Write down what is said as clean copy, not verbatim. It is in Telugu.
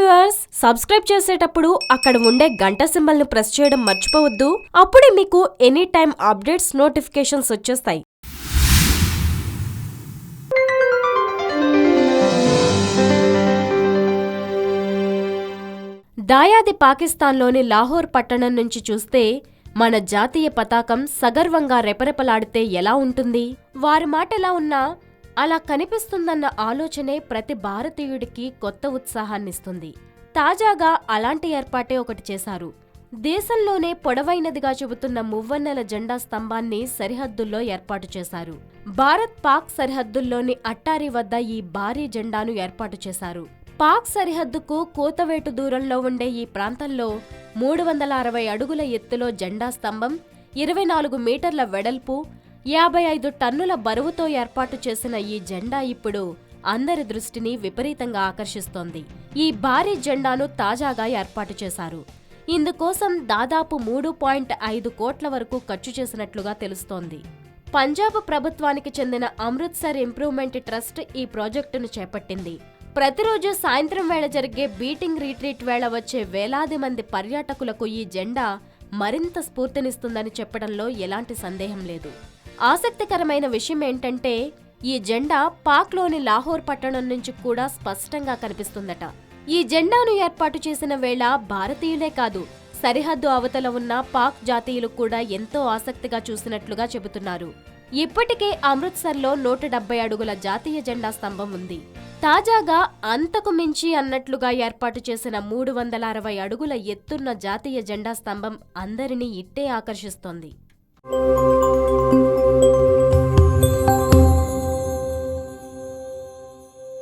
వ్యూవర్స్, సబ్స్క్రైబ్ చేసేటప్పుడు అక్కడ ఉండే గంట సింబల్ ని ప్రెస్ చేయడం మర్చిపోవద్దు. అప్పుడే మీకు ఎనీ టైం అప్డేట్స్ నోటిఫికేషన్స్ వచ్చేస్తాయి. దాయాది పాకిస్తాన్లోని లాహోర్ పట్టణం నుంచి చూస్తే మన జాతీయ పతాకం సగర్వంగా రెపరెపలాడితే ఎలా ఉంటుంది? వారి మాటలా ఉన్నా అలా కనిపిస్తుందన్న ఆలోచనే ప్రతి భారతీయుడికి కొత్త ఉత్సాహాన్నిస్తుంది. తాజాగా అలాంటి ఏర్పాటే ఒకటి చేశారు. దేశంలోనే పొడవైనదిగా చెబుతున్న మువ్వన్నెల జెండా స్తంభాన్ని సరిహద్దుల్లో ఏర్పాటు చేశారు. భారత్-పాక్ సరిహద్దుల్లోని అట్టారి వద్ద ఈ భారీ జెండాను ఏర్పాటు చేశారు. పాక్ సరిహద్దుకు కూతవేటు దూరంలో ఉండే ఈ ప్రాంతంలో 360 అడుగుల ఎత్తులో జెండా స్తంభం, 24 మీటర్ల వెడల్పు, 55 టన్నుల బరువుతో ఏర్పాటు చేసిన ఈ జెండా ఇప్పుడు అందరి దృష్టిని విపరీతంగా ఆకర్షిస్తోంది. ఈ భారీ జెండాను తాజాగా ఏర్పాటు చేశారు. ఇందుకోసం దాదాపు 3.5 కోట్ల వరకు ఖర్చు చేసినట్లుగా తెలుస్తోంది. పంజాబ్ ప్రభుత్వానికి చెందిన అమృత్సర్ ఇంప్రూవ్మెంట్ ట్రస్ట్ ఈ ప్రాజెక్టును చేపట్టింది. ప్రతిరోజు సాయంత్రం వేళ జరిగే బీటింగ్ రిట్రీట్ వేళ వచ్చే వేలాది మంది పర్యాటకులకు ఈ జెండా మరింత స్ఫూర్తినిస్తుందని చెప్పడంలో ఎలాంటి సందేహం లేదు. ఆసక్తికరమైన విషయం ఏంటంటే ఈ జెండా పాక్లోని లాహోర్ పట్టణం నుంచి కూడా స్పష్టంగా కనిపిస్తుందట. ఈ జెండాను ఏర్పాటు చేసిన వేళ భారతీయులే కాదు, సరిహద్దు అవతల ఉన్న పాక్ జాతీయులు కూడా ఎంతో ఆసక్తిగా చూసినట్లుగా చెబుతున్నారు. ఇప్పటికే అమృత్సర్లో 170 అడుగుల జాతీయ జెండా స్తంభం ఉంది. తాజాగా అంతకు మించి అన్నట్లుగా ఏర్పాటు చేసిన 360 అడుగుల ఎత్తున్న జాతీయ జెండా స్తంభం అందరినీ ఇట్టే ఆకర్షిస్తోంది.